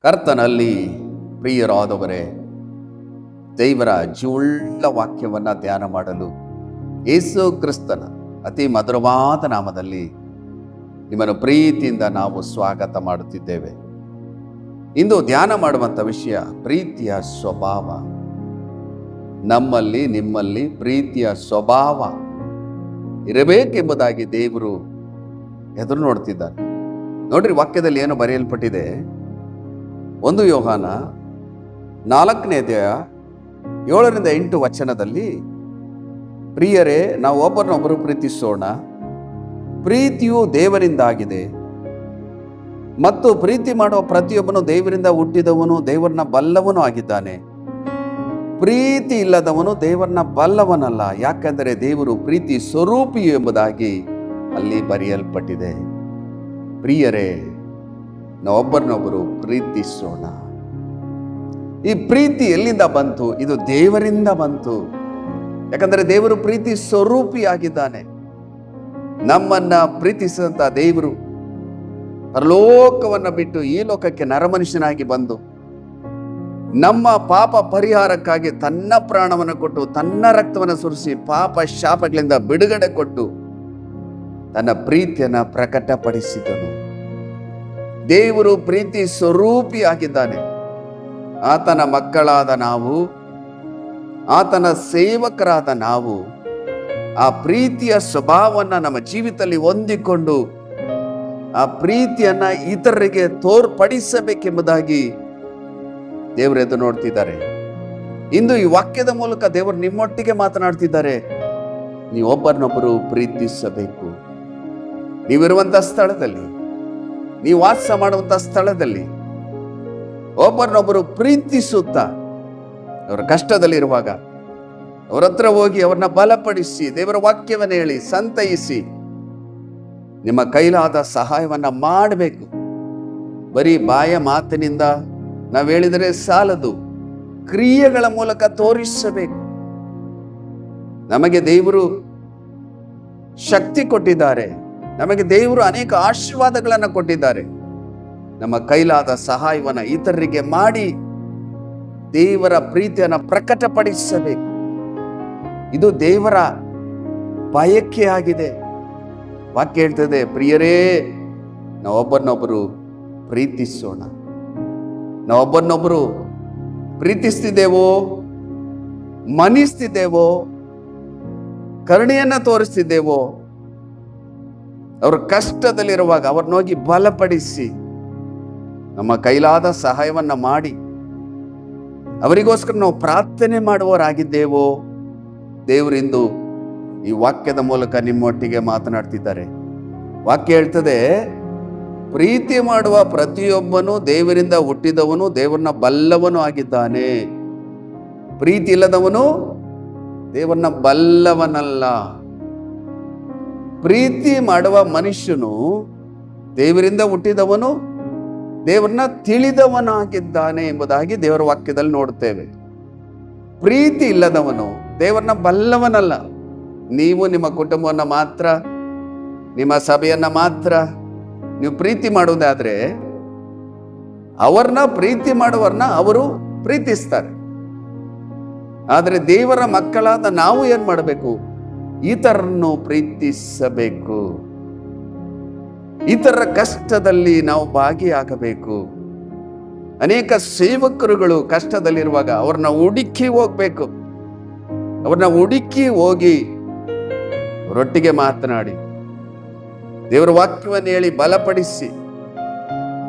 ಕರ್ತನಲ್ಲಿ ಪ್ರಿಯರಾದವರೇ, ದೇವರ ಜೀವುಳ್ಳ ವಾಕ್ಯವನ್ನು ಧ್ಯಾನ ಮಾಡಲು ಯೇಸು ಕ್ರಿಸ್ತನ ಅತಿ ಮಧುರವಾದ ನಾಮದಲ್ಲಿ ನಿಮ್ಮನ್ನು ಪ್ರೀತಿಯಿಂದ ನಾವು ಸ್ವಾಗತ ಮಾಡುತ್ತಿದ್ದೇವೆ. ಇಂದು ಧ್ಯಾನ ಮಾಡುವಂಥ ವಿಷಯ ಪ್ರೀತಿಯ ಸ್ವಭಾವ. ನಮ್ಮಲ್ಲಿ ನಿಮ್ಮಲ್ಲಿ ಪ್ರೀತಿಯ ಸ್ವಭಾವ ಇರಬೇಕೆಂಬುದಾಗಿ ದೇವರು ಎದುರು ನೋಡ್ತಿದ್ದಾರೆ. ನೋಡ್ರಿ, ವಾಕ್ಯದಲ್ಲಿ ಏನು ಬರೆಯಲ್ಪಟ್ಟಿದೆ. 1 ಯೋಹಾನ 4ನೇ ಅಧ್ಯಾಯ 7-8 ವಚನದಲ್ಲಿ, ಪ್ರಿಯರೇ, ನಾವು ಒಬ್ಬರನ್ನೊಬ್ಬರು ಪ್ರೀತಿಸೋಣ, ಪ್ರೀತಿಯು ದೇವರಿಂದಾಗಿದೆ ಮತ್ತು ಪ್ರೀತಿ ಮಾಡುವ ಪ್ರತಿಯೊಬ್ಬನು ದೇವರಿಂದ ಹುಟ್ಟಿದವನು, ದೇವರನ್ನ ಬಲ್ಲವನು ಆಗಿದ್ದಾನೆ. ಪ್ರೀತಿ ಇಲ್ಲದವನು ದೇವರನ್ನ ಬಲ್ಲವನಲ್ಲ, ಯಾಕೆಂದರೆ ದೇವರು ಪ್ರೀತಿ ಸ್ವರೂಪಿಯು ಎಂಬುದಾಗಿ ಅಲ್ಲಿ ಬರೆಯಲ್ಪಟ್ಟಿದೆ. ಪ್ರಿಯರೇ, ನಾವೊಬ್ಬರನ್ನೊಬ್ಬರು ಪ್ರೀತಿಸೋಣ. ಈ ಪ್ರೀತಿ ಎಲ್ಲಿಂದ ಬಂತು? ಇದು ದೇವರಿಂದ ಬಂತು. ಯಾಕಂದರೆ ದೇವರು ಪ್ರೀತಿ ಸ್ವರೂಪಿಯಾಗಿದ್ದಾನೆ. ನಮ್ಮನ್ನ ಪ್ರೀತಿಸಿದಂಥ ದೇವರು ಪರಲೋಕವನ್ನು ಬಿಟ್ಟು ಈ ಲೋಕಕ್ಕೆ ನರಮನುಷ್ಯನಾಗಿ ಬಂದು ನಮ್ಮ ಪಾಪ ಪರಿಹಾರಕ್ಕಾಗಿ ತನ್ನ ಪ್ರಾಣವನ್ನು ಕೊಟ್ಟು, ತನ್ನ ರಕ್ತವನ್ನು ಸುರಿಸಿ, ಪಾಪ ಶಾಪಗಳಿಂದ ಬಿಡುಗಡೆ ಕೊಟ್ಟು ತನ್ನ ಪ್ರೀತಿಯನ್ನು ಪ್ರಕಟಪಡಿಸಿದನು. ದೇವರು ಪ್ರೀತಿ ಸ್ವರೂಪಿಯಾಗಿದ್ದಾನೆ. ಆತನ ಮಕ್ಕಳಾದ ನಾವು, ಆತನ ಸೇವಕರಾದ ನಾವು ಆ ಪ್ರೀತಿಯ ಸ್ವಭಾವವನ್ನು ನಮ್ಮ ಜೀವಿತದಲ್ಲಿ ಹೊಂದಿಕೊಂಡು ಆ ಪ್ರೀತಿಯನ್ನ ಇತರರಿಗೆ ತೋರ್ಪಡಿಸಬೇಕೆಂಬುದಾಗಿ ದೇವರು ಎದ್ದು ನೋಡ್ತಿದ್ದಾರೆ. ಇಂದು ಈ ವಾಕ್ಯದ ಮೂಲಕ ದೇವರು ನಿಮ್ಮೊಟ್ಟಿಗೆ ಮಾತನಾಡ್ತಿದ್ದಾರೆ. ನೀವು ಒಬ್ಬರನ್ನೊಬ್ಬರು ಪ್ರೀತಿಸಬೇಕು. ನೀವಿರುವಂಥ ಸ್ಥಳದಲ್ಲಿ, ನೀವು ವಾಸ ಮಾಡುವಂಥ ಸ್ಥಳದಲ್ಲಿ ಒಬ್ಬರನ್ನೊಬ್ಬರು ಪ್ರೀತಿಸುತ್ತಾ, ಅವರ ಕಷ್ಟದಲ್ಲಿರುವಾಗ ಅವರ ಹತ್ರ ಹೋಗಿ ಅವ್ರನ್ನ ಬಲಪಡಿಸಿ, ದೇವರ ವಾಕ್ಯವನ್ನು ಹೇಳಿ ಸಂತೈಸಿ ನಿಮ್ಮ ಕೈಲಾದ ಸಹಾಯವನ್ನ ಮಾಡಬೇಕು. ಬರೀ ಬಾಯ ಮಾತಿನಿಂದ ನಾವು ಹೇಳಿದರೆ ಸಾಲದು, ಕ್ರಿಯೆಗಳ ಮೂಲಕ ತೋರಿಸಬೇಕು. ನಮಗೆ ದೇವರು ಶಕ್ತಿ ಕೊಟ್ಟಿದ್ದಾರೆ, ನಮಗೆ ದೇವರು ಅನೇಕ ಆಶೀರ್ವಾದಗಳನ್ನು ಕೊಟ್ಟಿದ್ದಾರೆ. ನಮ್ಮ ಕೈಲಾದ ಸಹಾಯವನ್ನು ಇತರರಿಗೆ ಮಾಡಿ ದೇವರ ಪ್ರೀತಿಯನ್ನು ಪ್ರಕಟಪಡಿಸಬೇಕು. ಇದು ದೇವರ ಬಯಕೆ ಆಗಿದೆ. ವಾಕ್ಯ ಹೇಳ್ತದೆ, ಪ್ರಿಯರೇ, ನಾವೊಬ್ಬರನ್ನೊಬ್ಬರು ಪ್ರೀತಿಸೋಣ. ನಾವೊಬ್ಬರನ್ನೊಬ್ಬರು ಪ್ರೀತಿಸ್ತಿದ್ದೇವೋ, ಮನಿಸ್ತಿದ್ದೇವೋ, ಕರುಣೆಯನ್ನ ತೋರಿಸ್ತಿದ್ದೇವೋ, ಅವರು ಕಷ್ಟದಲ್ಲಿರುವಾಗ ಅವ್ರನ್ನೋಗಿ ಬಲಪಡಿಸಿ ನಮ್ಮ ಕೈಲಾದ ಸಹಾಯವನ್ನ ಮಾಡಿ ಅವರಿಗೋಸ್ಕರ ನಾವು ಪ್ರಾರ್ಥನೆ ಮಾಡುವವರಾಗಿದ್ದೇವೋ, ದೇವರಿಂದು ಈ ವಾಕ್ಯದ ಮೂಲಕ ನಿಮ್ಮೊಟ್ಟಿಗೆ ಮಾತನಾಡ್ತಿದ್ದಾರೆ. ವಾಕ್ಯ ಹೇಳ್ತದೆ, ಪ್ರೀತಿ ಮಾಡುವ ಪ್ರತಿಯೊಬ್ಬನು ದೇವರಿಂದ ಹುಟ್ಟಿದವನು, ದೇವರನ್ನ ಬಲ್ಲವನು ಆಗಿದ್ದಾನೆ. ಪ್ರೀತಿ ಇಲ್ಲದವನು ದೇವರನ್ನ ಬಲ್ಲವನಲ್ಲ. ಪ್ರೀತಿ ಮಾಡುವ ಮನುಷ್ಯನು ದೇವರಿಂದ ಹುಟ್ಟಿದವನು, ದೇವರನ್ನ ತಿಳಿದವನಾಗಿದ್ದಾನೆ ಎಂಬುದಾಗಿ ದೇವರ ವಾಕ್ಯದಲ್ಲಿ ನೋಡುತ್ತೇವೆ. ಪ್ರೀತಿ ಇಲ್ಲದವನು ದೇವರನ್ನ ಬಲ್ಲವನಲ್ಲ. ನೀವು ನಿಮ್ಮ ಕುಟುಂಬವನ್ನು ಮಾತ್ರ, ನಿಮ್ಮ ಸಭೆಯನ್ನ ಮಾತ್ರ ನೀವು ಪ್ರೀತಿ ಮಾಡುವುದಾದ್ರೆ, ಅವ್ರನ್ನ ಪ್ರೀತಿ ಮಾಡುವವರನ್ನ ಅವರು ಪ್ರೀತಿಸ್ತಾರೆ. ಆದರೆ ದೇವರ ಮಕ್ಕಳಾದ ನಾವು ಏನ್ ಮಾಡಬೇಕು? ಇತರನ್ನು ಪ್ರೀತಿಸಬೇಕು. ಇತರರ ಕಷ್ಟದಲ್ಲಿ ನಾವು ಭಾಗಿಯಾಗಬೇಕು. ಅನೇಕ ಸೇವಕರುಗಳು ಕಷ್ಟದಲ್ಲಿರುವಾಗ ಅವ್ರನ್ನ ಹುಡುಕಿ ಹೋಗ್ಬೇಕು. ಅವ್ರನ್ನ ಹುಡುಕಿ ಹೋಗಿ ಅವರೊಟ್ಟಿಗೆ ಮಾತನಾಡಿ ದೇವರ ವಾಕ್ಯವನ್ನು ಹೇಳಿ ಬಲಪಡಿಸಿ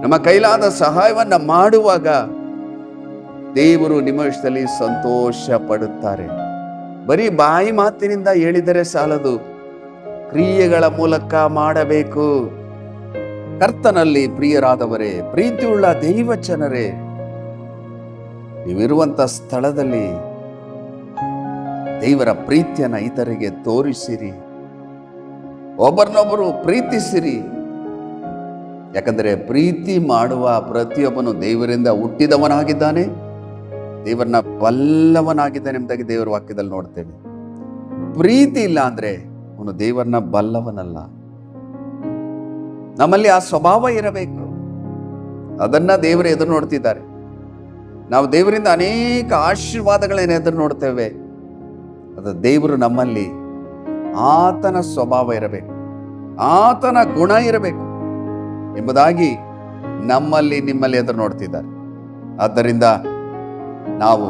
ನಮ್ಮ ಕೈಲಾದ ಸಹಾಯವನ್ನ ಮಾಡುವಾಗ ದೇವರು ನಿಮ್ಮ ವಿಷಯದಲ್ಲಿ ಸಂತೋಷ ಪಡುತ್ತಾರೆ. ಬರೀ ಬಾಯಿ ಮಾತಿನಿಂದ ಹೇಳಿದರೆ ಸಾಲದು, ಕ್ರಿಯೆಗಳ ಮೂಲಕ ಮಾಡಬೇಕು. ಕರ್ತನಲ್ಲಿ ಪ್ರಿಯರಾದವರೇ, ಪ್ರೀತಿಯುಳ್ಳ ದೈವಜನರೇ, ನೀವಿರುವಂತ ಸ್ಥಳದಲ್ಲಿ ದೇವರ ಪ್ರೀತಿಯನ್ನ ಇತರಿಗೆ ತೋರಿಸಿರಿ. ಒಬ್ಬರನ್ನೊಬ್ಬರು ಪ್ರೀತಿಸಿರಿ. ಯಾಕಂದರೆ ಪ್ರೀತಿ ಮಾಡುವ ಪ್ರತಿಯೊಬ್ಬನು ದೇವರಿಂದ ಹುಟ್ಟಿದವನಾಗಿದ್ದಾನೆ, ದೇವರನ್ನ ಬಲ್ಲವನಾಗಿದ್ದಾನೆ ಎಂಬುದಾಗಿ ದೇವರ ವಾಕ್ಯದಲ್ಲಿ ನೋಡ್ತೇವೆ. ಪ್ರೀತಿ ಇಲ್ಲ ಅಂದ್ರೆ ಅವನು ದೇವರನ್ನ ಬಲ್ಲವನಲ್ಲ. ನಮ್ಮಲ್ಲಿ ಆ ಸ್ವಭಾವ ಇರಬೇಕು. ಅದನ್ನ ದೇವರು ಎದುರು ನೋಡ್ತಿದ್ದಾರೆ. ನಾವು ದೇವರಿಂದ ಅನೇಕ ಆಶೀರ್ವಾದಗಳನ್ನ ಎದುರು ನೋಡ್ತೇವೆ. ಅದು ದೇವರು ನಮ್ಮಲ್ಲಿ ಆತನ ಸ್ವಭಾವ ಇರಬೇಕು, ಆತನ ಗುಣ ಇರಬೇಕು ಎಂಬುದಾಗಿ ನಮ್ಮಲ್ಲಿ ನಿಮ್ಮಲ್ಲಿ ಎದುರು ನೋಡ್ತಿದ್ದಾರೆ. ಆದ್ದರಿಂದ ನಾವು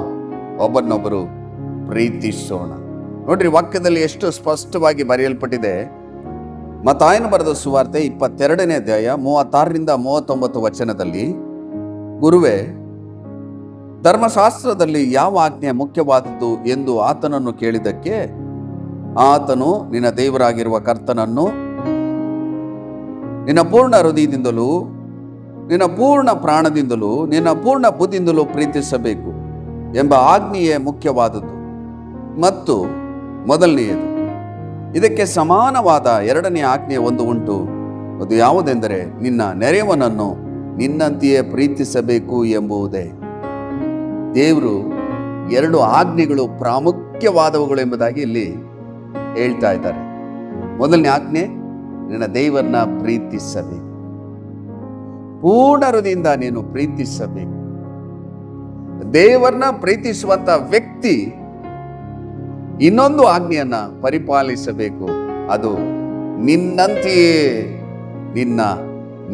ಒಬ್ಬರನ್ನೊಬ್ಬರು ಪ್ರೀತಿಸೋಣ. ನೋಡ್ರಿ, ವಾಕ್ಯದಲ್ಲಿ ಎಷ್ಟು ಸ್ಪಷ್ಟವಾಗಿ ಬರೆಯಲ್ಪಟ್ಟಿದೆ. ಮತ್ತಾಯನು ಬರೆದ ಸುವಾರ್ತೆ 22ನೇ ಅಧ್ಯಾಯ 36ರಿಂದ 39 ವಚನದಲ್ಲಿ, ಗುರುವೇ, ಧರ್ಮಶಾಸ್ತ್ರದಲ್ಲಿ ಯಾವ ಆಜ್ಞೆ ಮುಖ್ಯವಾದದ್ದು ಎಂದು ಆತನನ್ನು ಕೇಳಿದ್ದಕ್ಕೆ ಆತನು, ನಿನ್ನ ದೇವರಾಗಿರುವ ಕರ್ತನನ್ನು ನಿನ್ನ ಪೂರ್ಣ ಹೃದಯದಿಂದಲೂ, ನಿನ್ನ ಪೂರ್ಣ ಪ್ರಾಣದಿಂದಲೂ, ನಿನ್ನ ಪೂರ್ಣ ಬುದ್ಧಿಯಿಂದಲೂ ಪ್ರೀತಿಸಬೇಕು ಎಂಬ ಆಜ್ಞೆಯೇ ಮುಖ್ಯವಾದದ್ದು ಮತ್ತು ಮೊದಲನೆಯದು. ಇದಕ್ಕೆ ಸಮಾನವಾದ ಎರಡನೇ ಆಜ್ಞೆ ಒಂದು ಉಂಟು. ಅದು ಯಾವುದೆಂದರೆ, ನಿನ್ನ ನೆರೆಯವನನ್ನು ನಿನ್ನಂತೆಯೇ ಪ್ರೀತಿಸಬೇಕು ಎಂಬುದೇ. ದೇವರು ಎರಡು ಆಜ್ಞೆಗಳು ಪ್ರಾಮುಖ್ಯವಾದವುಗಳು ಎಂಬುದಾಗಿ ಇಲ್ಲಿ ಹೇಳ್ತಾ ಇದ್ದಾರೆ. ಮೊದಲನೇ ಆಜ್ಞೆ, ನಿನ್ನ ದೇವರನ್ನ ಪ್ರೀತಿಸಬೇಕು, ಪೂರ್ಣ ಹೃದಯದಿಂದ ನೀನು ಪ್ರೀತಿಸಬೇಕು. ದೇವರನ್ನ ಪ್ರೀತಿಸುವಂತ ವ್ಯಕ್ತಿ ಇನ್ನೊಂದು ಆಜ್ಞೆಯನ್ನ ಪರಿಪಾಲಿಸಬೇಕು. ಅದು ನಿನ್ನಂತೆಯೇ ನಿನ್ನ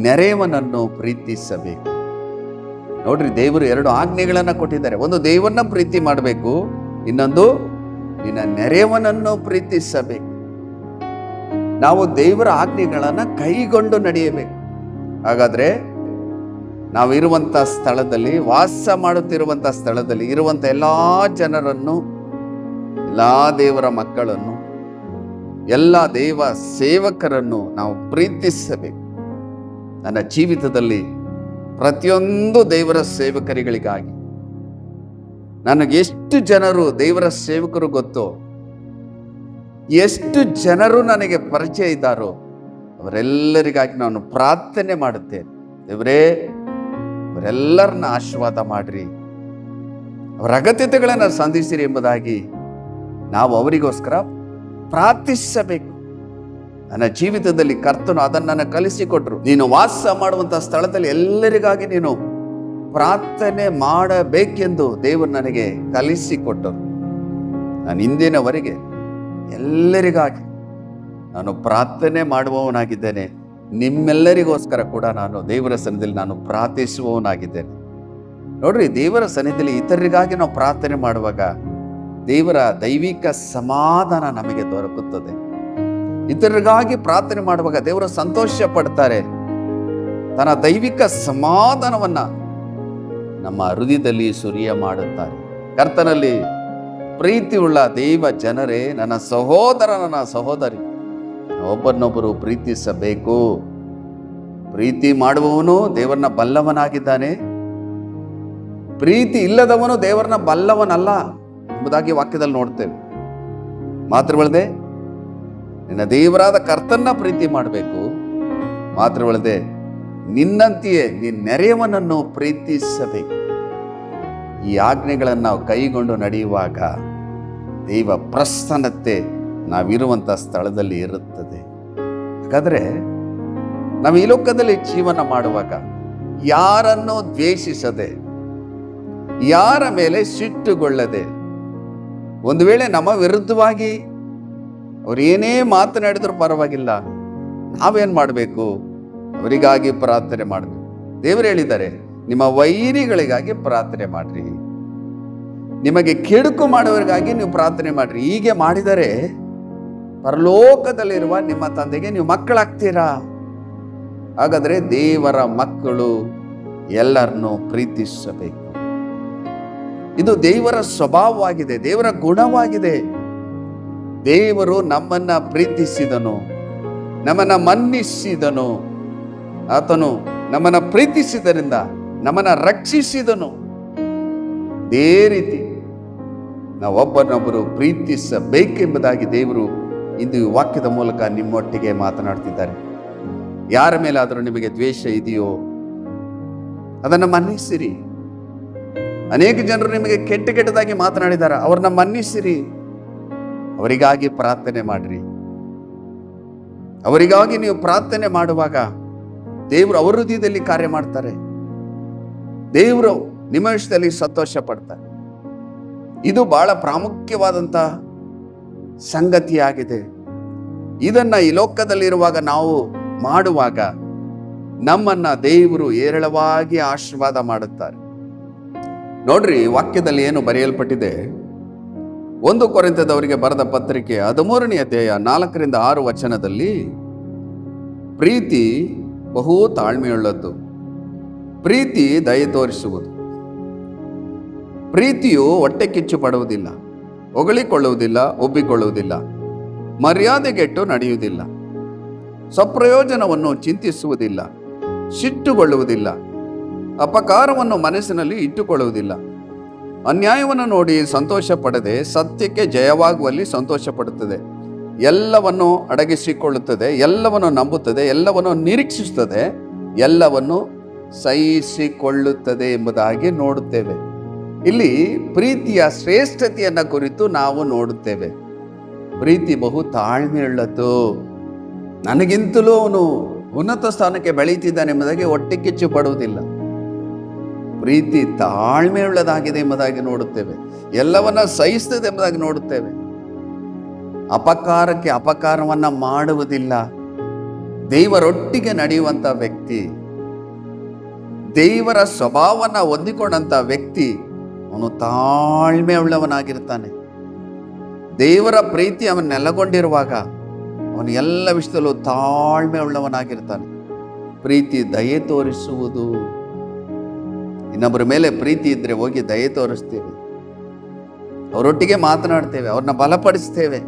ನೆರೆಯವನನ್ನು ಪ್ರೀತಿಸಬೇಕು. ನೋಡ್ರಿ, ದೇವರು ಎರಡು ಆಜ್ಞೆಗಳನ್ನ ಕೊಟ್ಟಿದ್ದಾರೆ. ಒಂದು, ದೇವರನ್ನ ಪ್ರೀತಿ ಮಾಡಬೇಕು, ಇನ್ನೊಂದು ನಿನ್ನ ನೆರೆಯವನನ್ನು ಪ್ರೀತಿಸಬೇಕು. ನಾವು ದೇವರ ಆಜ್ಞೆಗಳನ್ನ ಕೈಗೊಂಡು ನಡೆಯಬೇಕು. ಹಾಗಾದ್ರೆ ನಾವಿರುವಂಥ ಸ್ಥಳದಲ್ಲಿ, ವಾಸ ಮಾಡುತ್ತಿರುವಂಥ ಸ್ಥಳದಲ್ಲಿ ಇರುವಂಥ ಎಲ್ಲ ಜನರನ್ನು, ಎಲ್ಲ ದೇವರ ಮಕ್ಕಳನ್ನು, ಎಲ್ಲ ದೇವ ಸೇವಕರನ್ನು ನಾವು ಪ್ರೀತಿಸಬೇಕು. ನನ್ನ ಜೀವಿತದಲ್ಲಿ ಪ್ರತಿಯೊಂದು ದೇವರ ಸೇವಕರಿಗಳಿಗಾಗಿ, ನನಗೆ ಎಷ್ಟು ಜನರು ದೇವರ ಸೇವಕರು ಗೊತ್ತೋ, ಎಷ್ಟು ಜನರು ನನಗೆ ಪರಿಚಯ ಇದ್ದಾರೋ ಅವರೆಲ್ಲರಿಗಾಗಿ ನಾನು ಪ್ರಾರ್ಥನೆ ಮಾಡುತ್ತೇನೆ. ದೇವರೇ, ಅವರೆಲ್ಲರನ್ನ ಆಶೀರ್ವಾದ ಮಾಡ್ರಿ, ಅವರ ಅಗತ್ಯತೆಗಳನ್ನು ಸಂಧಿಸಿರಿ ಎಂಬುದಾಗಿ ನಾವು ಅವರಿಗೋಸ್ಕರ ಪ್ರಾರ್ಥಿಸಬೇಕು. ನನ್ನ ಜೀವಿತದಲ್ಲಿ ಕರ್ತನು ಅದನ್ನು ನನಗೆ ಕಲಿಸಿಕೊಟ್ರು. ನೀನು ವಾಸ ಮಾಡುವಂಥ ಸ್ಥಳದಲ್ಲಿ ಎಲ್ಲರಿಗಾಗಿ ನೀನು ಪ್ರಾರ್ಥನೆ ಮಾಡಬೇಕೆಂದು ದೇವರು ನನಗೆ ಕಲಿಸಿಕೊಟ್ಟರು. ನಾನು ಇಂದಿನವರೆಗೆ ಎಲ್ಲರಿಗಾಗಿ ನಾನು ಪ್ರಾರ್ಥನೆ ಮಾಡುವವನಾಗಿದ್ದೇನೆ. ನಿಮ್ಮೆಲ್ಲರಿಗೋಸ್ಕರ ಕೂಡ ನಾನು ದೇವರ ಸನ್ನಿಧಿಯಲ್ಲಿ ನಾನು ಪ್ರಾರ್ಥಿಸುವವನಾಗಿದ್ದೇನೆ. ನೋಡ್ರಿ, ದೇವರ ಸನ್ನಿಧಿಯಲ್ಲಿ ಇತರರಿಗಾಗಿ ನಾವು ಪ್ರಾರ್ಥನೆ ಮಾಡುವಾಗ ದೇವರ ದೈವಿಕ ಸಮಾಧಾನ ನಮಗೆ ದೊರಕುತ್ತದೆ. ಇತರರಿಗಾಗಿ ಪ್ರಾರ್ಥನೆ ಮಾಡುವಾಗ ದೇವರು ಸಂತೋಷ ಪಡ್ತಾರೆ. ತನ್ನ ದೈವಿಕ ಸಮಾಧಾನವನ್ನ ನಮ್ಮ ಹೃದಯದಲ್ಲಿ ಸುರಿಯ ಮಾಡುತ್ತಾರೆ. ಕರ್ತನಲ್ಲಿ ಪ್ರೀತಿ ಉಳ್ಳ ದೈವ ಜನರೇ, ನನ್ನ ಸಹೋದರ, ನನ್ನ ಸಹೋದರಿ, ಒಬ್ಬರನ್ನೊಬ್ಬರು ಪ್ರೀತಿಸಬೇಕು. ಪ್ರೀತಿ ಮಾಡುವವನು ದೇವರನ್ನ ಬಲ್ಲವನಾಗಿದ್ದಾನೆ, ಪ್ರೀತಿ ಇಲ್ಲದವನು ದೇವರನ್ನ ಬಲ್ಲವನಲ್ಲ ಎಂಬುದಾಗಿ ವಾಕ್ಯದಲ್ಲಿ ನೋಡ್ತೇವೆ. ಮಾತ್ರವಲ್ಲದೆ ನಿನ್ನ ದೇವರಾದ ಕರ್ತನ್ನ ಪ್ರೀತಿ ಮಾಡಬೇಕು. ಮಾತ್ರವಲ್ಲದೆ ನಿನ್ನಂತೆಯೇ ನಿನ್ನ ನೆರೆಯವನನ್ನು ಪ್ರೀತಿಸಬೇಕು. ಈ ಆಜ್ಞೆಗಳನ್ನು ನಾವು ಕೈಗೊಂಡು ನಡೆಯುವಾಗ ದೈವ ಪ್ರಸನ್ನತೆ ನಾವಿರುವಂಥ ಸ್ಥಳದಲ್ಲಿ ಇರುತ್ತದೆ. ಹಾಗಾದರೆ ನಾವು ಈ ಲೋಕದಲ್ಲಿ ಜೀವನ ಮಾಡುವಾಗ ಯಾರನ್ನು ದ್ವೇಷಿಸದೆ, ಯಾರ ಮೇಲೆ ಸಿಟ್ಟುಗೊಳ್ಳದೆ, ಒಂದು ವೇಳೆ ನಮ್ಮ ವಿರುದ್ಧವಾಗಿ ಅವ್ರು ಏನೇ ಮಾತನಾಡಿದ್ರು ಪರವಾಗಿಲ್ಲ, ನಾವೇನು ಮಾಡಬೇಕು? ಅವರಿಗಾಗಿ ಪ್ರಾರ್ಥನೆ ಮಾಡಬೇಕು. ದೇವರು ಹೇಳಿದ್ದಾರೆ, ನಿಮ್ಮ ವೈರಿಗಳಿಗಾಗಿ ಪ್ರಾರ್ಥನೆ ಮಾಡ್ರಿ, ನಿಮಗೆ ಕೆಡುಕು ಮಾಡುವವರಿಗಾಗಿ ನೀವು ಪ್ರಾರ್ಥನೆ ಮಾಡ್ರಿ. ಹೀಗೆ ಮಾಡಿದರೆ ಪರಲೋಕದಲ್ಲಿರುವ ನಿಮ್ಮ ತಂದೆಗೆ ನೀವು ಮಕ್ಕಳಾಗ್ತೀರಾ. ಹಾಗಾದರೆ ದೇವರ ಮಕ್ಕಳು ಎಲ್ಲರನ್ನೂ ಪ್ರೀತಿಸಬೇಕು. ಇದು ದೇವರ ಸ್ವಭಾವವಾಗಿದೆ, ದೇವರ ಗುಣವಾಗಿದೆ. ದೇವರು ನಮ್ಮನ್ನ ಪ್ರೀತಿಸಿದನು, ನಮ್ಮನ್ನ ಮನ್ನಿಸಿದನು. ಆತನು ನಮ್ಮನ್ನ ಪ್ರೀತಿಸಿದರಿಂದ ನಮ್ಮನ್ನ ರಕ್ಷಿಸಿದನು. ಇದೇ ರೀತಿ ನಾವು ಒಬ್ಬರನ್ನೊಬ್ಬರು ಪ್ರೀತಿಸಬೇಕೆಂಬುದಾಗಿ ದೇವರು ಇಂದು ವಾಕ್ಯದ ಮೂಲಕ ನಿಮ್ಮೊಟ್ಟಿಗೆ ಮಾತನಾಡ್ತಿದ್ದಾರೆ. ಯಾರ ಮೇಲಾದರೂ ನಿಮಗೆ ದ್ವೇಷ ಇದೆಯೋ ಅದನ್ನು ಮನ್ನಿಸಿರಿ. ಅನೇಕ ಜನರು ನಿಮಗೆ ಕೆಟ್ಟದಾಗಿ ಮಾತನಾಡಿದ್ದಾರೆ, ಅವ್ರನ್ನ ಮನ್ನಿಸಿರಿ. ಅವರಿಗಾಗಿ ಪ್ರಾರ್ಥನೆ ಮಾಡ್ರಿ. ಅವರಿಗಾಗಿ ನೀವು ಪ್ರಾರ್ಥನೆ ಮಾಡುವಾಗ ದೇವರು ಅವರ ಹೃದಯದಲ್ಲಿ ಕಾರ್ಯ ಮಾಡ್ತಾರೆ. ದೇವರು ನಿಮ್ಮ ವಿಷಯದಲ್ಲಿ ಸಂತೋಷ ಪಡ್ತಾರೆ. ಇದು ಬಹಳ ಪ್ರಾಮುಖ್ಯವಾದಂಥ ಸಂಗತಿಯಾಗಿದೆ. ಇದನ್ನ ಈ ಲೋಕದಲ್ಲಿರುವಾಗ ನಾವು ಮಾಡುವಾಗ ನಮ್ಮನ್ನ ದೇವರು ಹೇರಳವಾಗಿ ಆಶೀರ್ವಾದ ಮಾಡುತ್ತಾರೆ. ನೋಡ್ರಿ, ವಾಕ್ಯದಲ್ಲಿ ಏನು ಬರೆಯಲ್ಪಟ್ಟಿದೆ? 1 ಕೊರಿಂಥದವರಿಗೆ ಬರೆದ ಪತ್ರಿಕೆ 13ನೇ ಅಧ್ಯಾಯ 4-6 ವಚನದಲ್ಲಿ, ಪ್ರೀತಿ ಬಹು ತಾಳ್ಮೆಯುಳ್ಳದ್ದು, ಪ್ರೀತಿ ದಯೆ ತೋರಿಸುವುದು, ಪ್ರೀತಿಯು ಹೊಟ್ಟೆ ಕಿಚ್ಚು ಪಡುವುದಿಲ್ಲ, ಹೊಗಳಿಕೊಳ್ಳುವುದಿಲ್ಲ, ಒಬ್ಬಿಕೊಳ್ಳುವುದಿಲ್ಲ, ಮರ್ಯಾದೆಗೆಟ್ಟು ನಡೆಯುವುದಿಲ್ಲ, ಸ್ವಪ್ರಯೋಜನವನ್ನು ಚಿಂತಿಸುವುದಿಲ್ಲ, ಸಿಟ್ಟುಗೊಳ್ಳುವುದಿಲ್ಲ, ಅಪಕಾರವನ್ನು ಮನಸ್ಸಿನಲ್ಲಿ ಇಟ್ಟುಕೊಳ್ಳುವುದಿಲ್ಲ, ಅನ್ಯಾಯವನ್ನು ನೋಡಿ ಸಂತೋಷ ಪಡದೆ ಸತ್ಯಕ್ಕೆ ಜಯವಾಗುವಲ್ಲಿ ಸಂತೋಷ ಪಡುತ್ತದೆ, ಎಲ್ಲವನ್ನು ಅಡಗಿಸಿಕೊಳ್ಳುತ್ತದೆ, ಎಲ್ಲವನ್ನು ನಂಬುತ್ತದೆ, ಎಲ್ಲವನ್ನು ನಿರೀಕ್ಷಿಸುತ್ತದೆ, ಎಲ್ಲವನ್ನು ಸಹಿಸಿಕೊಳ್ಳುತ್ತದೆ ಎಂಬುದಾಗಿ ನೋಡುತ್ತೇವೆ. ಇಲ್ಲಿ ಪ್ರೀತಿಯ ಶ್ರೇಷ್ಠತೆಯನ್ನು ಕುರಿತು ನಾವು ನೋಡುತ್ತೇವೆ. ಪ್ರೀತಿ ಬಹು ತಾಳ್ಮೆಯುಳ್ಳದ್ದು, ನನಗಿಂತಲೂ ಅವನು ಉನ್ನತ ಸ್ಥಾನಕ್ಕೆ ಬೆಳೀತಿದ್ದಾನೆ ಎಂಬುದಾಗಿ ಹೊಟ್ಟೆ ಕಿಚ್ಚು ಪಡುವುದಿಲ್ಲ. ಪ್ರೀತಿ ತಾಳ್ಮೆಯುಳ್ಳದಾಗಿದೆ ಎಂಬುದಾಗಿ ನೋಡುತ್ತೇವೆ. ಎಲ್ಲವನ್ನ ಸಹಿಸ್ತದೆ ಎಂಬುದಾಗಿ ನೋಡುತ್ತೇವೆ. ಅಪಕಾರಕ್ಕೆ ಅಪಕಾರವನ್ನ ಮಾಡುವುದಿಲ್ಲ. ದೇವರೊಟ್ಟಿಗೆ ನಡೆಯುವಂಥ ವ್ಯಕ್ತಿ, ದೇವರ ಸ್ವಭಾವನ ಹೊಂದಿಕೊಂಡಂಥ ವ್ಯಕ್ತಿ, ಅವನು ತಾಳ್ಮೆ ಉಳ್ಳವನಾಗಿರ್ತಾನೆ. ದೇವರ ಪ್ರೀತಿ ಅವನು ನೆಲೆಗೊಂಡಿರುವಾಗ ಅವನು ಎಲ್ಲ ವಿಷಯದಲ್ಲೂ ತಾಳ್ಮೆ ಉಳ್ಳವನಾಗಿರ್ತಾನೆ. ಪ್ರೀತಿ ದಯೆ ತೋರಿಸುವುದು. ಇನ್ನೊಬ್ಬರ ಮೇಲೆ ಪ್ರೀತಿ ಇದ್ರೆ ಹೋಗಿ ದಯೆ ತೋರಿಸ್ತೇವೆ, ಅವರೊಟ್ಟಿಗೆ ಮಾತನಾಡ್ತೇವೆ, ಅವ್ರನ್ನ ಬಲಪಡಿಸ್ತೇವೆ.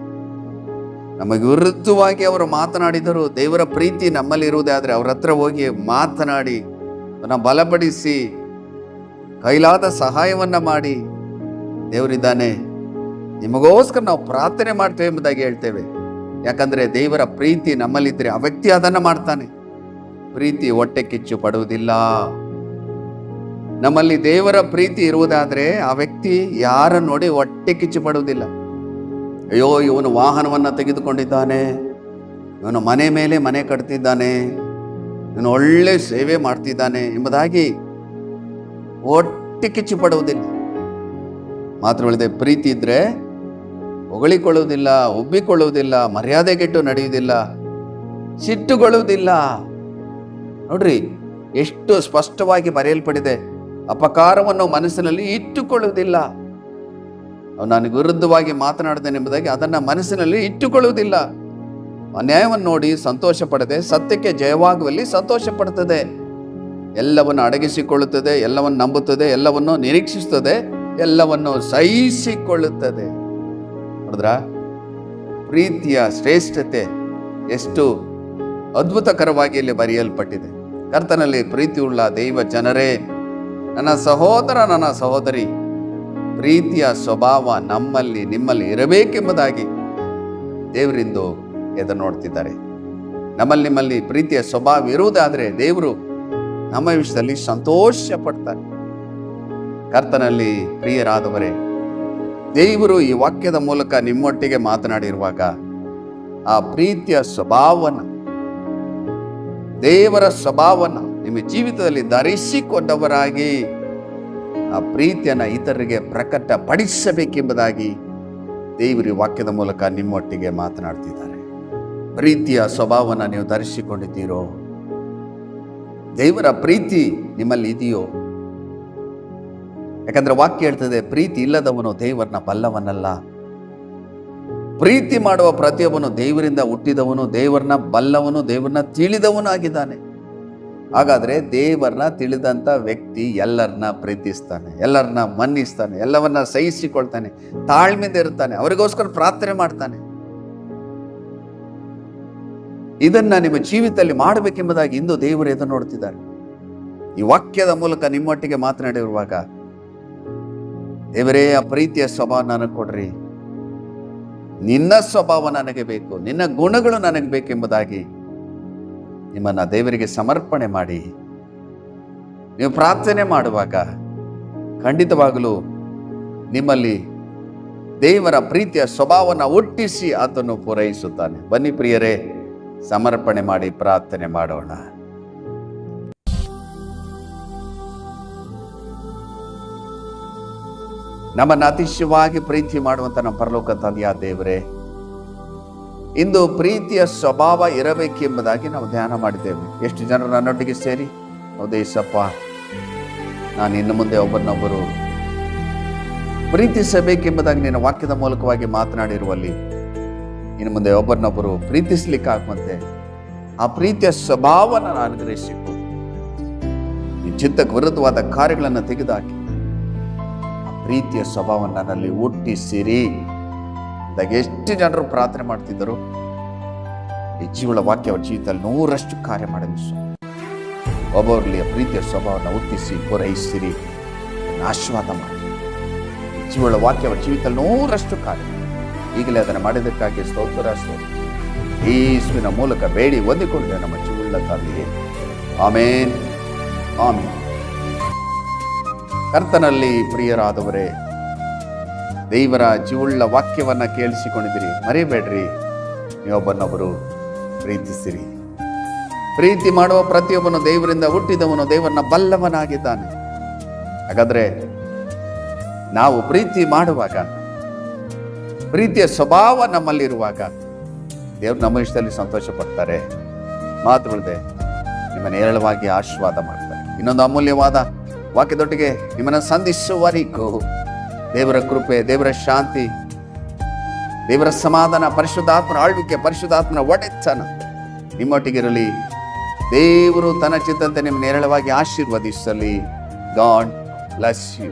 ನಮಗೆ ವಿರುದ್ಧವಾಗಿ ಅವರು ಮಾತನಾಡಿದರು, ದೇವರ ಪ್ರೀತಿ ನಮ್ಮಲ್ಲಿ ಇರುವುದೇ ಆದರೆ ಅವ್ರ ಹತ್ರ ಹೋಗಿ ಮಾತನಾಡಿ ಅವನ್ನ ಬಲಪಡಿಸಿ ಕೈಲಾದ ಸಹಾಯವನ್ನ ಮಾಡಿ, ದೇವರಿದ್ದಾನೆ, ನಿಮಗೋಸ್ಕರ ನಾವು ಪ್ರಾರ್ಥನೆ ಮಾಡ್ತೇವೆ ಎಂಬುದಾಗಿ ಹೇಳ್ತೇವೆ. ಯಾಕಂದ್ರೆ ದೇವರ ಪ್ರೀತಿ ನಮ್ಮಲ್ಲಿದ್ದರೆ ಆ ವ್ಯಕ್ತಿ ಅದನ್ನ ಮಾಡ್ತಾನೆ. ಪ್ರೀತಿ ಹೊಟ್ಟೆ ಕಿಚ್ಚು ಪಡುವುದಿಲ್ಲ. ನಮ್ಮಲ್ಲಿ ದೇವರ ಪ್ರೀತಿ ಇರುವುದಾದ್ರೆ ಆ ವ್ಯಕ್ತಿ ಯಾರ ನೋಡಿ ಹೊಟ್ಟೆ ಕಿಚ್ಚು ಪಡುವುದಿಲ್ಲ. ಅಯ್ಯೋ, ಇವನು ವಾಹನವನ್ನ ತೆಗೆದುಕೊಂಡಿದ್ದಾನೆ, ಇವನು ಮನೆ ಮೇಲೆ ಮನೆ ಕಟ್ತಿದ್ದಾನೆ, ಇವನು ಒಳ್ಳೆ ಸೇವೆ ಮಾಡ್ತಿದ್ದಾನೆ ಎಂಬುದಾಗಿ ಹೊಟ್ಟೆ ಕಿಚ್ಚು ಪಡುವುದಿಲ್ಲ. ಮಾತ್ರವಲ್ಲದೆ ಪ್ರೀತಿ ಇದ್ರೆ ಹೊಗಳಿಕೊಳ್ಳುವುದಿಲ್ಲ, ಒಬ್ಬಿಕೊಳ್ಳುವುದಿಲ್ಲ, ಮರ್ಯಾದೆಗೆಟ್ಟು ನಡೆಯುವುದಿಲ್ಲ, ಸಿಟ್ಟುಗೊಳ್ಳುವುದಿಲ್ಲ. ನೋಡ್ರಿ, ಎಷ್ಟು ಸ್ಪಷ್ಟವಾಗಿ ಬರೆಯಲ್ಪಟ್ಟಿದೆ. ಅಪಕಾರವನ್ನು ಮನಸ್ಸಿನಲ್ಲಿ ಇಟ್ಟುಕೊಳ್ಳುವುದಿಲ್ಲ. ಅವನು ನನಗೆ ವಿರುದ್ಧವಾಗಿ ಮಾತನಾಡಿದ್ದೇನೆ ಎಂಬುದಾಗಿ ಅದನ್ನು ಮನಸ್ಸಿನಲ್ಲಿ ಇಟ್ಟುಕೊಳ್ಳುವುದಿಲ್ಲ. ಅನ್ಯಾಯವನ್ನು ನೋಡಿ ಸಂತೋಷ ಪಡದೆ ಸತ್ಯಕ್ಕೆ ಜಯವಾಗುವಲ್ಲಿ ಸಂತೋಷ ಪಡುತ್ತದೆ. ಎಲ್ಲವನ್ನು ಅಡಗಿಸಿಕೊಳ್ಳುತ್ತದೆ, ಎಲ್ಲವನ್ನು ನಂಬುತ್ತದೆ, ಎಲ್ಲವನ್ನು ನಿರೀಕ್ಷಿಸುತ್ತದೆ, ಎಲ್ಲವನ್ನು ಸಹಿಸಿಕೊಳ್ಳುತ್ತದೆ. ನೋಡಿದ್ರ, ಪ್ರೀತಿಯ ಶ್ರೇಷ್ಠತೆ ಎಷ್ಟು ಅದ್ಭುತಕರವಾಗಿ ಇಲ್ಲಿ ಬರೆಯಲ್ಪಟ್ಟಿದೆ. ಕರ್ತನಲ್ಲಿ ಪ್ರೀತಿಯುಳ್ಳ ದೈವ ಜನರೇ, ನನ್ನ ಸಹೋದರ, ನನ್ನ ಸಹೋದರಿ, ಪ್ರೀತಿಯ ಸ್ವಭಾವ ನಮ್ಮಲ್ಲಿ ನಿಮ್ಮಲ್ಲಿ ಇರಬೇಕೆಂಬುದಾಗಿ ದೇವರಿಂದು ಎದುರು ನೋಡ್ತಿದ್ದಾರೆ. ನಿಮ್ಮಲ್ಲಿ ಪ್ರೀತಿಯ ಸ್ವಭಾವ ಇರುವುದಾದರೆ ದೇವರು ನಮ್ಮ ವಿಷಯದಲ್ಲಿ ಸಂತೋಷ ಪಡ್ತಾರೆ. ಕರ್ತನಲ್ಲಿ ಪ್ರಿಯರಾದವರೇ, ದೇವರು ಈ ವಾಕ್ಯದ ಮೂಲಕ ನಿಮ್ಮೊಟ್ಟಿಗೆ ಮಾತನಾಡಿರುವಾಗ ಆ ಪ್ರೀತಿಯ ಸ್ವಭಾವನ, ದೇವರ ಸ್ವಭಾವನ ನಿಮ್ಮ ಜೀವಿತದಲ್ಲಿ ಧರಿಸಿಕೊಂಡವರಾಗಿ ಆ ಪ್ರೀತಿಯನ್ನು ಇತರರಿಗೆ ಪ್ರಕಟಪಡಿಸಬೇಕೆಂಬುದಾಗಿ ದೇವರು ಈ ವಾಕ್ಯದ ಮೂಲಕ ನಿಮ್ಮೊಟ್ಟಿಗೆ ಮಾತನಾಡ್ತಿದ್ದಾರೆ. ಪ್ರೀತಿಯ ಸ್ವಭಾವನ ನೀವು ಧರಿಸಿಕೊಂಡಿದ್ದೀರೋ? ದೇವರ ಪ್ರೀತಿ ನಿಮ್ಮಲ್ಲಿ ಇದೆಯೋ? ಯಾಕಂದ್ರೆ ವಾಕ್ಯ ಹೇಳ್ತದೆ, ಪ್ರೀತಿ ಇಲ್ಲದವನು ದೇವರನ್ನ ಬಲ್ಲವನಲ್ಲ. ಪ್ರೀತಿ ಮಾಡುವ ಪ್ರತಿಯೊಬ್ಬನು ದೇವರಿಂದ ಹುಟ್ಟಿದವನು, ದೇವರನ್ನ ಬಲ್ಲವನು, ದೇವರನ್ನ ತಿಳಿದವನು ಆಗಿದ್ದಾನೆ. ಹಾಗಾದ್ರೆ ದೇವರನ್ನ ತಿಳಿದಂಥ ವ್ಯಕ್ತಿ ಎಲ್ಲರನ್ನ ಪ್ರೀತಿಸ್ತಾನೆ, ಎಲ್ಲರನ್ನ ಮನ್ನಿಸ್ತಾನೆ, ಎಲ್ಲವನ್ನ ಸಹಿಸಿಕೊಳ್ತಾನೆ, ತಾಳ್ಮೆಯಿಂದ ಇರ್ತಾನೆ, ಅವರಿಗೋಸ್ಕರ ಪ್ರಾರ್ಥನೆ ಮಾಡ್ತಾನೆ. ಇದನ್ನ ನಿಮ್ಮ ಜೀವಿತದಲ್ಲಿ ಮಾಡಬೇಕೆಂಬುದಾಗಿ ಇಂದು ದೇವರು ಎದುರು ನೋಡ್ತಿದ್ದಾರೆ. ಈ ವಾಕ್ಯದ ಮೂಲಕ ನಿಮ್ಮೊಟ್ಟಿಗೆ ಮಾತನಾಡಿರುವಾಗ, ದೇವರೇ, ಆ ಪ್ರೀತಿಯ ಸ್ವಭಾವ ನನಗೆ ಕೊಡ್ರಿ, ನಿನ್ನ ಸ್ವಭಾವ ನನಗೆ ಬೇಕು, ನಿನ್ನ ಗುಣಗಳು ನನಗೆ ಬೇಕೆಂಬುದಾಗಿ ನಿಮ್ಮನ್ನ ದೇವರಿಗೆ ಸಮರ್ಪಣೆ ಮಾಡಿ ನೀವು ಪ್ರಾರ್ಥನೆ ಮಾಡುವಾಗ ಖಂಡಿತವಾಗಲೂ ನಿಮ್ಮಲ್ಲಿ ದೇವರ ಪ್ರೀತಿಯ ಸ್ವಭಾವನ ಹುಟ್ಟಿಸಿ ಆತನು ಪೂರೈಸುತ್ತಾನೆ. ಬನ್ನಿ ಪ್ರಿಯರೇ, ಸಮರ್ಪಣೆ ಮಾಡಿ ಪ್ರಾರ್ಥನೆ ಮಾಡೋಣ. ನಮ್ಮನ್ನು ಅತಿಶಯವಾಗಿ ಪ್ರೀತಿ ಮಾಡುವಂಥ ನಮ್ಮ ಪರಲೋಕ ತಂದೆಯಾದ ದೇವರೇ, ಇಂದು ಪ್ರೀತಿಯ ಸ್ವಭಾವ ಇರಬೇಕೆಂಬುದಾಗಿ ನಾವು ಧ್ಯಾನ ಮಾಡಿದ್ದೇವೆ. ಎಷ್ಟು ಜನರು ನನ್ನೊಟ್ಟಿಗೆ ಸೇರಿ, ಹೌದೇ ಸಪ್ಪ, ನಾನು ಇನ್ನು ಮುಂದೆ ಒಬ್ಬರನ್ನೊಬ್ಬರು ಪ್ರೀತಿಸಬೇಕೆಂಬುದಾಗಿ ನಿನ್ನ ವಾಕ್ಯದ ಮೂಲಕವಾಗಿ ಮಾತನಾಡಿರುವಲ್ಲಿ ಇನ್ನು ಮುಂದೆ ಒಬ್ಬರನ್ನೊಬ್ಬರು ಪ್ರೀತಿಸ್ಲಿಕ್ಕಾಗುವಂತೆ ಆ ಪ್ರೀತಿಯ ಸ್ವಭಾವನ ನಾನು ಅನುಗ್ರಹಿಸಿಕೊ. ಈ ಚಿತ್ತಕ್ಕೆ ವಿರುದ್ಧವಾದ ಕಾರ್ಯಗಳನ್ನು ತೆಗೆದುಹಾಕಿ ಆ ಪ್ರೀತಿಯ ಸ್ವಭಾವವನ್ನು ನನ್ನಲ್ಲಿ ಹುಟ್ಟಿಸಿರಿ ಅಂದಾಗ ಎಷ್ಟು ಜನರು ಪ್ರಾರ್ಥನೆ ಮಾಡ್ತಿದ್ದರು. ಈ ಜೀವಳ ವಾಕ್ಯ ಅವರ ಜೀವಿತದಲ್ಲಿ 100ರಷ್ಟು ಕಾರ್ಯ ಮಾಡಲು ಒಬ್ಬರಲ್ಲಿ ಆ ಪ್ರೀತಿಯ ಸ್ವಭಾವವನ್ನು ಹುಟ್ಟಿಸಿ ಪೂರೈಸಿರಿ, ಆಶೀರ್ವಾದ ಮಾಡಿ. ಈ ಜೀವಳ ವಾಕ್ಯ ಅವರ ಜೀವಿತದಲ್ಲಿ 100ರಷ್ಟು ಕಾರ್ಯ ಈಗಲೇ ಅದನ್ನು ಮಾಡಿದ್ದಕ್ಕಾಗಿ ಸ್ತೋತ್ರ. ಯೇಸುವಿನ ಮೂಲಕ ಬೇಡಿ ಹೊಂದಿಕೊಂಡೆ ನಮ್ಮ ಜೀವಳ ತಂದೆಯೇ, ಆಮೇನ್ ಆಮೇನ್. ಕರ್ತನಲ್ಲಿ ಪ್ರಿಯರಾದವರೇ, ದೇವರ ಜೀವಳ ವಾಕ್ಯವನ್ನ ಕೇಳಿಸಿಕೊಂಡಿದ್ದೀರಿ. ಮರಿಬೇಡ್ರಿ, ನೀವೊಬ್ಬನೊಬ್ಬರು ಪ್ರೀತಿಸಿರಿ. ಪ್ರೀತಿ ಮಾಡುವ ಪ್ರತಿಯೊಬ್ಬನು ದೇವರಿಂದ ಹುಟ್ಟಿದವನು, ದೇವರನ್ನ ಬಲ್ಲವನಾಗಿದ್ದಾನೆ. ಹಾಗಾದ್ರೆ ನಾವು ಪ್ರೀತಿ ಮಾಡುವಾಗ, ಪ್ರೀತಿಯ ಸ್ವಭಾವ ನಮ್ಮಲ್ಲಿರುವಾಗ ದೇವರು ನಮ್ಮ ಇಷ್ಟದಲ್ಲಿ ಸಂತೋಷ ಪಡ್ತಾರೆ. ಮಾತುಗಳಿದೆ, ನಿಮ್ಮನ್ನು ಹೇರಳವಾಗಿ ಆಶೀರ್ವಾದ ಮಾಡ್ತಾರೆ. ಇನ್ನೊಂದು ಅಮೂಲ್ಯವಾದ ವಾಕ್ಯದೊಟ್ಟಿಗೆ ನಿಮ್ಮನ್ನು ಸಂಧಿಸುವವರೆಗೂ ದೇವರ ಕೃಪೆ, ದೇವರ ಶಾಂತಿ, ದೇವರ ಸಮಾಧಾನ, ಪರಿಶುದ್ಧಾತ್ಮನ ಆಳ್ವಿಕೆ, ಪರಿಶುದ್ಧಾತ್ಮನ ಒಡೆತನ ನಿಮ್ಮೊಟ್ಟಿಗಿರಲಿ. ದೇವರು ತನ್ನ ಚಿತ್ತಂತೆ ನಿಮ್ಮನ್ನು ಹೇರಳವಾಗಿ ಆಶೀರ್ವದಿಸಲಿ. God bless you.